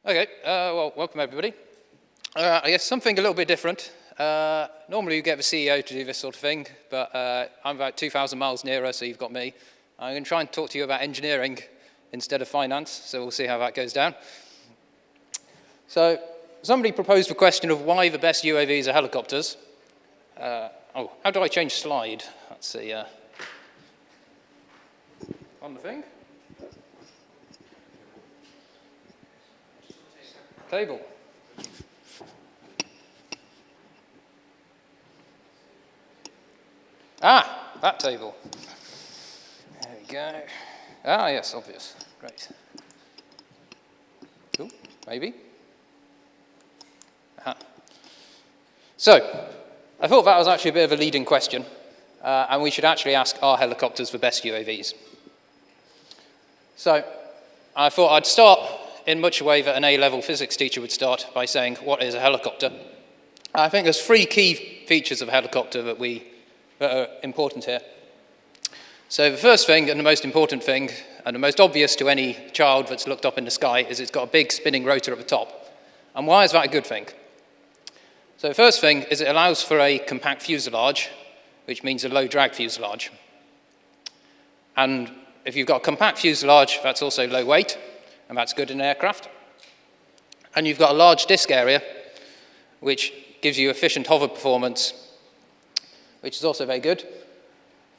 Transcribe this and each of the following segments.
Okay, well, welcome everybody. I guess something a little bit different. Normally you get the CEO to do this sort of thing, but I'm about 2,000 miles nearer, so you've got me. I'm going to try and talk to you about engineering instead of finance, so we'll see how that goes down. So somebody proposed the question of why the best UAVs are helicopters. How do I change slide? Let's see. On the thing. Table. That table. There we go. Yes, obvious. Great. Cool, maybe. So, I thought that was actually a bit of a leading question, and we should actually ask, are helicopters the best UAVs? So, I thought I'd start in much a way that an A-level physics teacher would start by saying, what is a helicopter? I think there's three key features of a helicopter that are important here. So the first thing, and the most important thing, and the most obvious to any child that's looked up in the sky, is it's got a big spinning rotor at the top. And why is that a good thing? So the first thing is it allows for a compact fuselage, which means a low drag fuselage. And if you've got a compact fuselage, that's also low weight, and that's good in an aircraft. And you've got a large disk area, which gives you efficient hover performance, which is also very good.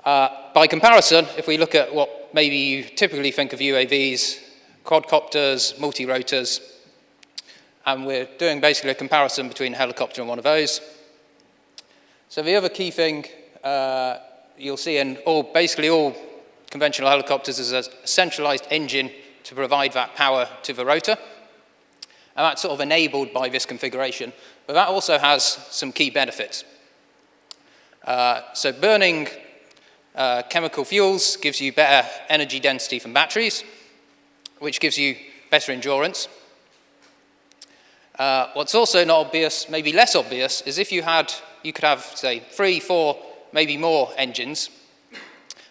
By comparison, if we look at what maybe you typically think of UAVs, quadcopters, multi-rotors, and we're doing basically a comparison between a helicopter and one of those. So the other key thing you'll see in basically all conventional helicopters is a centralized engine to provide that power to the rotor. And that's sort of enabled by this configuration. But that also has some key benefits. So burning chemical fuels gives you better energy density from batteries, which gives you better endurance. What's also not obvious, maybe less obvious, is if you could have, say, 3, 4, maybe more engines,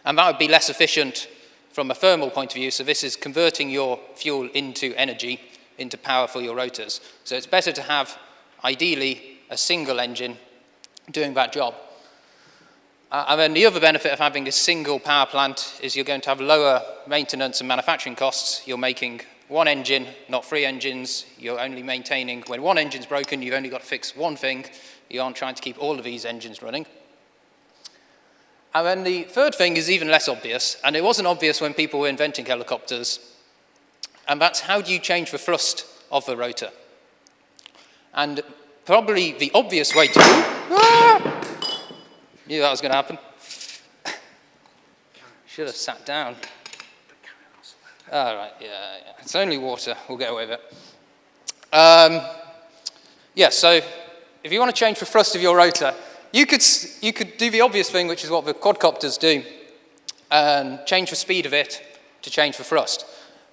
and that would be less efficient from a thermal point of view, so this is converting your fuel into energy, into power for your rotors. So it's better to have, ideally, a single engine doing that job. And then the other benefit of having a single power plant is you're going to have lower maintenance and manufacturing costs. You're making one engine, not 3 engines. You're only maintaining, when one engine's broken, you've only got to fix one thing. You aren't trying to keep all of these engines running. And then the third thing is even less obvious, and it wasn't obvious when people were inventing helicopters, and that's how do you change the thrust of the rotor? And probably the obvious way to knew that was going to happen. Should have sat down. All right, yeah. It's only water. We'll get away with it. So if you want to change the thrust of your rotor, you could do the obvious thing, which is what the quadcopters do, and change the speed of it to change the thrust.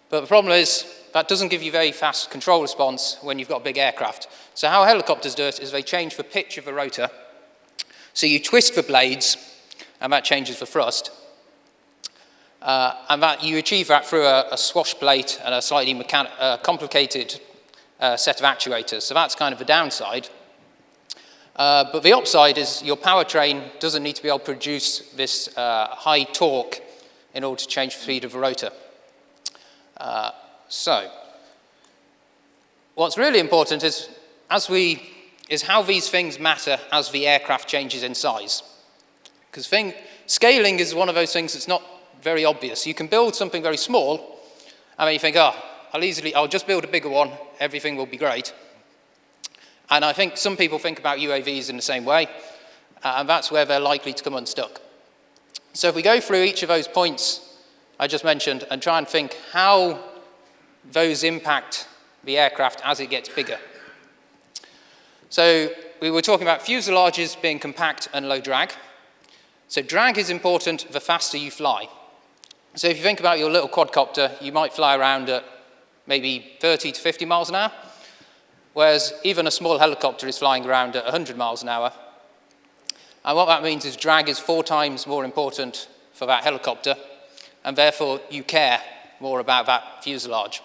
But the problem is that doesn't give you very fast control response when you've got a big aircraft. So how helicopters do it is they change the pitch of the rotor. So you twist the blades, and that changes the thrust. And that you achieve that through a swash plate and a slightly complicated set of actuators. So that's kind of the downside. But the upside is your powertrain doesn't need to be able to produce this high torque in order to change the speed of the rotor. So what's really important is how these things matter as the aircraft changes in size. Because scaling is one of those things that's not very obvious. You can build something very small, and then you think, I'll just build a bigger one, everything will be great. And I think some people think about UAVs in the same way, and that's where they're likely to come unstuck. So if we go through each of those points I just mentioned and try and think how those impact the aircraft as it gets bigger. So we were talking about fuselages being compact and low drag. So drag is important the faster you fly. So if you think about your little quadcopter, you might fly around at maybe 30 to 50 miles an hour, whereas even a small helicopter is flying around at 100 miles an hour. And what that means is drag is 4 times more important for that helicopter, and therefore you care more about that fuselage.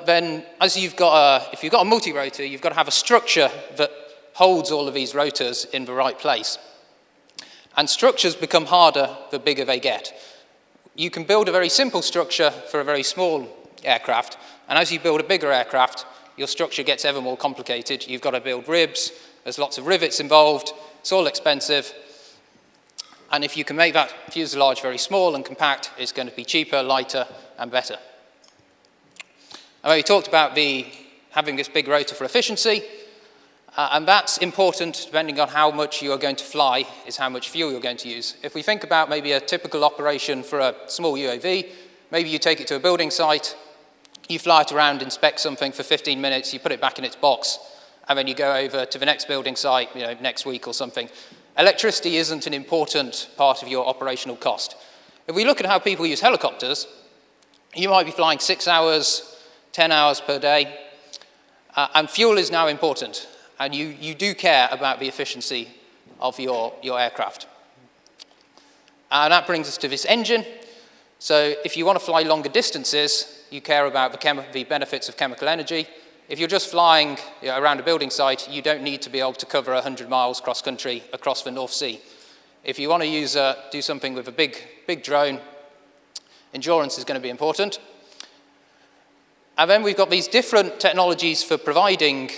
then if you've got a multi-rotor, you've got to have a structure that holds all of these rotors in the right place. And structures become harder the bigger they get. You can build a very simple structure for a very small aircraft, and as you build a bigger aircraft, your structure gets ever more complicated. You've got to build ribs, there's lots of rivets involved, it's all expensive, and if you can make that fuselage very small and compact, it's going to be cheaper, lighter, and better. And we talked about having this big rotor for efficiency, and that's important depending on how much you are going to fly, is how much fuel you're going to use. If we think about maybe a typical operation for a small UAV, maybe you take it to a building site, you fly it around, inspect something for 15 minutes, you put it back in its box, and then you go over to the next building site, next week or something. Electricity isn't an important part of your operational cost. If we look at how people use helicopters, you might be flying 6 hours, 10 hours per day, and fuel is now important, and you do care about the efficiency of your aircraft. And that brings us to this engine. So if you want to fly longer distances, you care about the benefits of chemical energy. If you're just flying around a building site, you don't need to be able to cover 100 miles cross-country across the North Sea. If you want to do something with a big drone, endurance is going to be important. And then we've got these different technologies for converting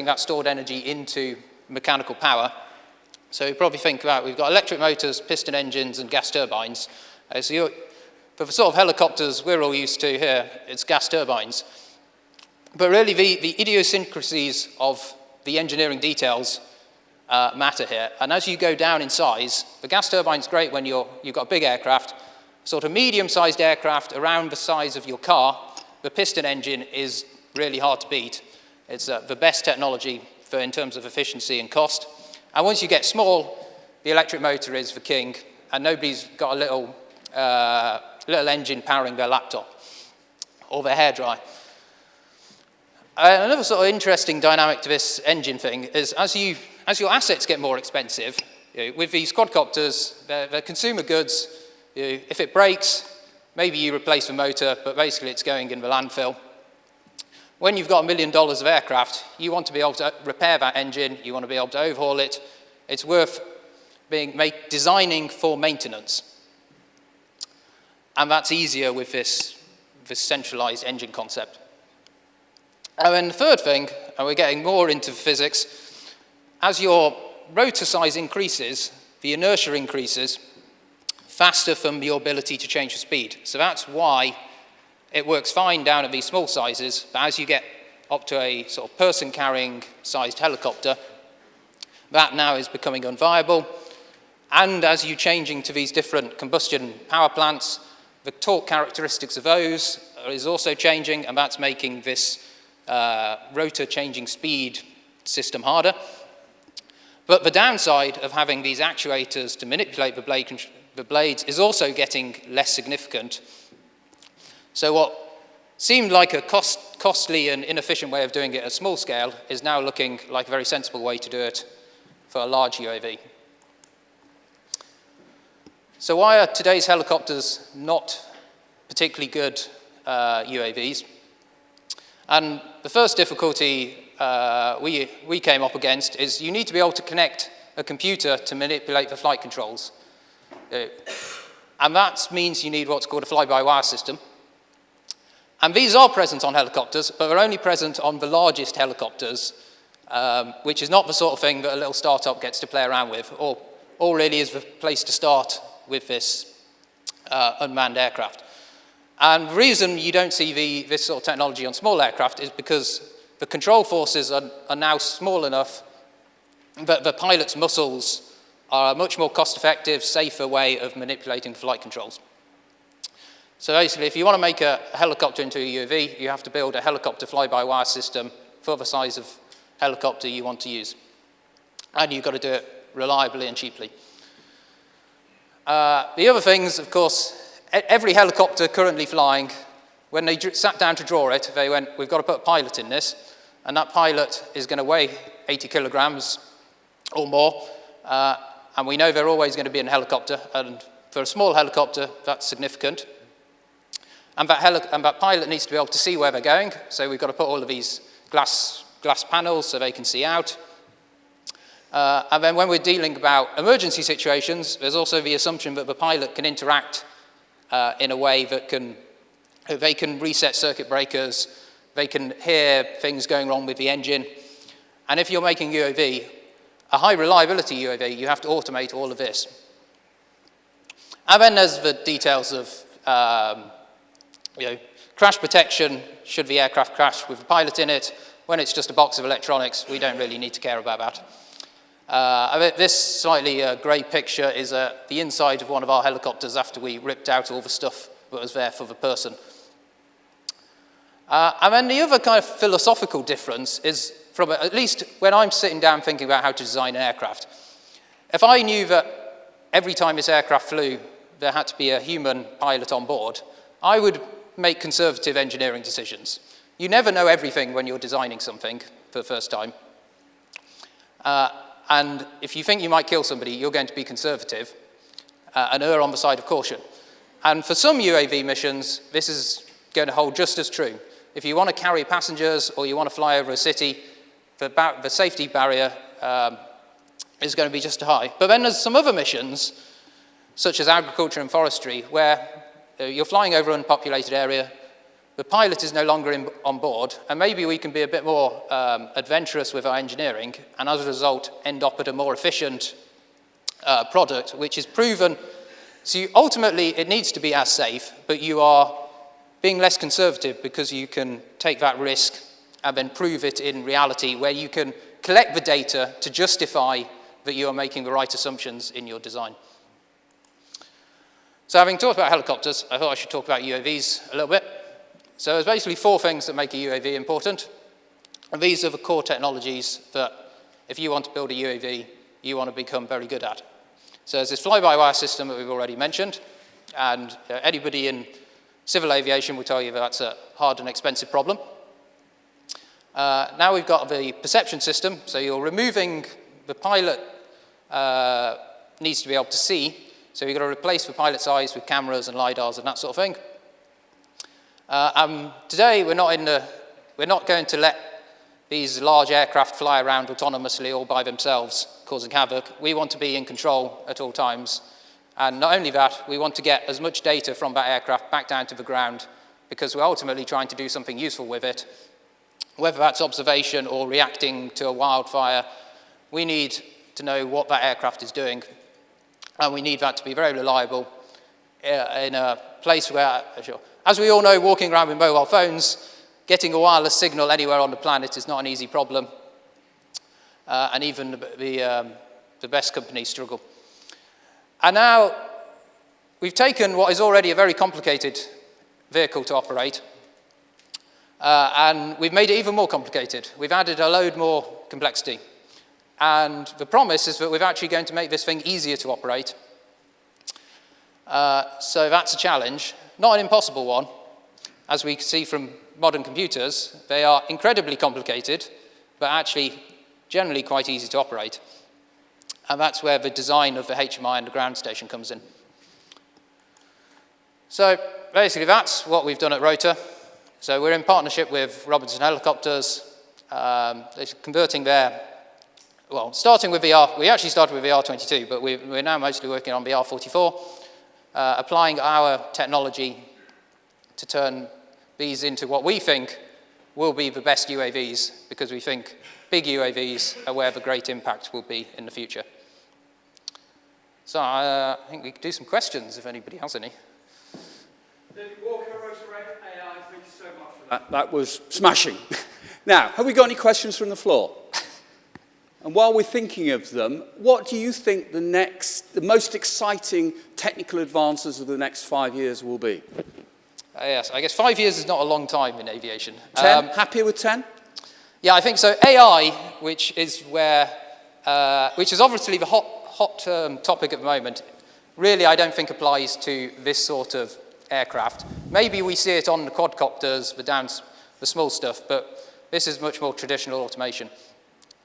that stored energy into mechanical power. So you probably think about, we've got electric motors, piston engines, and gas turbines. For the sort of helicopters we're all used to here, it's gas turbines. But really, the idiosyncrasies of the engineering details matter here. And as you go down in size, the gas turbine's great when you've got a big aircraft. Sort of medium-sized aircraft around the size of your car, the piston engine is really hard to beat. It's the best technology in terms of efficiency and cost. And once you get small, the electric motor is the king, and nobody's got a little engine powering their laptop or their hairdryer. Another sort of interesting dynamic to this engine thing is as your assets get more expensive, with these quadcopters, they're consumer goods. If it breaks, maybe you replace the motor, but basically it's going in the landfill. When you've got $1 million of aircraft, you want to be able to repair that engine, you want to be able to overhaul it. It's worth designing for maintenance. And that's easier with this centralized engine concept. And then the third thing, and we're getting more into physics, as your rotor size increases, the inertia increases faster from your ability to change the speed. So that's why it works fine down at these small sizes, but as you get up to a sort of person-carrying sized helicopter, that now is becoming unviable. And as you're changing to these different combustion power plants, the torque characteristics of those is also changing, and that's making this rotor changing speed system harder. But the downside of having these actuators to manipulate the blades is also getting less significant. So what seemed like a costly and inefficient way of doing it at a small scale is now looking like a very sensible way to do it for a large UAV. So why are today's helicopters not particularly good UAVs? And the first difficulty we came up against is you need to be able to connect a computer to manipulate the flight controls. And that means you need what's called a fly-by-wire system. And these are present on helicopters, but they're only present on the largest helicopters, which is not the sort of thing that a little startup gets to play around with, or really is the place to start with this unmanned aircraft. And the reason you don't see this sort of technology on small aircraft is because the control forces are now small enough that the pilot's muscles are a much more cost-effective, safer way of manipulating flight controls. So basically, if you want to make a helicopter into a UAV, you have to build a helicopter fly-by-wire system for the size of helicopter you want to use. And you've got to do it reliably and cheaply. The other things, of course, every helicopter currently flying, when they sat down to draw it, they went, we've got to put a pilot in this, and that pilot is going to weigh 80 kilograms or more, and we know they're always going to be in a helicopter, and for a small helicopter, that's significant. And that pilot needs to be able to see where they're going, so we've got to put all of these glass panels so they can see out. And then when we're dealing about emergency situations, there's also the assumption that the pilot can interact in a way that they can reset circuit breakers, they can hear things going wrong with the engine. And if you're making UAV, a high reliability UAV, you have to automate all of this. And then there's the details of crash protection, should the aircraft crash with a pilot in it. When it's just a box of electronics, we don't really need to care about that. This slightly grey picture is the inside of one of our helicopters after we ripped out all the stuff that was there for the person. And then the other kind of philosophical difference is, from at least when I'm sitting down thinking about how to design an aircraft, if I knew that every time this aircraft flew, there had to be a human pilot on board, I would make conservative engineering decisions. You never know everything when you're designing something for the first time. And if you think you might kill somebody, you're going to be conservative and err on the side of caution. And for some UAV missions, this is going to hold just as true. If you want to carry passengers or you want to fly over a city, the safety barrier is going to be just high. But then there's some other missions, such as agriculture and forestry, where you're flying over an unpopulated area, the pilot is no longer on board, and maybe we can be a bit more adventurous with our engineering, and as a result, end up at a more efficient product, which is proven. So ultimately, it needs to be as safe, but you are being less conservative because you can take that risk and then prove it in reality, where you can collect the data to justify that you are making the right assumptions in your design. So having talked about helicopters, I thought I should talk about UAVs a little bit. So there's basically 4 things that make a UAV important. And these are the core technologies that, if you want to build a UAV, you want to become very good at. So there's this fly-by-wire system that we've already mentioned, and anybody in civil aviation will tell you that's a hard and expensive problem. Now we've got the perception system, so you're removing the pilot needs to be able to see, so you've got to replace the pilot's eyes with cameras and LiDARs and that sort of thing. Today we're not going to let these large aircraft fly around autonomously all by themselves, causing havoc. We want to be in control at all times. And not only that, we want to get as much data from that aircraft back down to the ground, because we're ultimately trying to do something useful with it. Whether that's observation or reacting to a wildfire, we need to know what that aircraft is doing. And we need that to be very reliable in a place where, as we all know, walking around with mobile phones, getting a wireless signal anywhere on the planet is not an easy problem. And even the best companies struggle. And now we've taken what is already a very complicated vehicle to operate, and we've made it even more complicated. We've added a load more complexity. And the promise is that we're actually going to make this thing easier to operate. So that's a challenge, not an impossible one. As we can see from modern computers, they are incredibly complicated, but actually generally quite easy to operate. And that's where the design of the HMI and the ground station comes in. So basically that's what we've done at Rotor. So we're in partnership with Robinson Helicopters, converting their, well, starting with VR, we actually started with VR22, but we're now mostly working on VR44, applying our technology to turn these into what we think will be the best UAVs, because we think big UAVs are where the great impact will be in the future. So I think we could do some questions if anybody has any. David Walker, Rotor.Ai, thank you so much for that. That was smashing. Now, have we got any questions from the floor? And while we're thinking of them, what do you think the most exciting technical advances of the next 5 years will be? Yes, I guess 5 years is not a long time in aviation. 10? Happier with 10? Yeah, I think so. AI, which is obviously the hot topic at the moment, really I don't think applies to this sort of aircraft. Maybe we see it on the quadcopters, the small stuff, but this is much more traditional automation.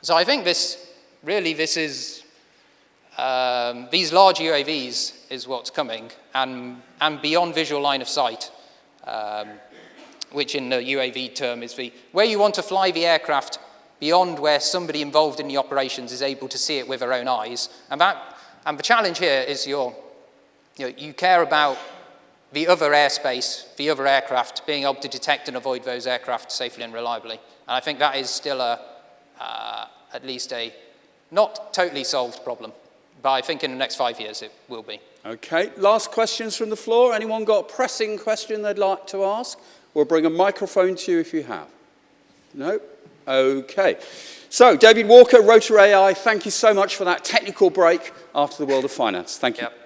So I think these large UAVs is what's coming, and beyond visual line of sight. which in the UAV term is where you want to fly the aircraft beyond where somebody involved in the operations is able to see it with their own eyes. And the challenge here is you care about the other airspace, the other aircraft, being able to detect and avoid those aircraft safely and reliably. And I think that is still at least a not totally solved problem. But I think in the next 5 years it will be. Okay, last questions from the floor. Anyone got a pressing question they'd like to ask? We'll bring a microphone to you if you have. No? Okay. So, David Walker, Rotor.Ai, thank you so much for that technical break after the world of finance. Thank you. Yep.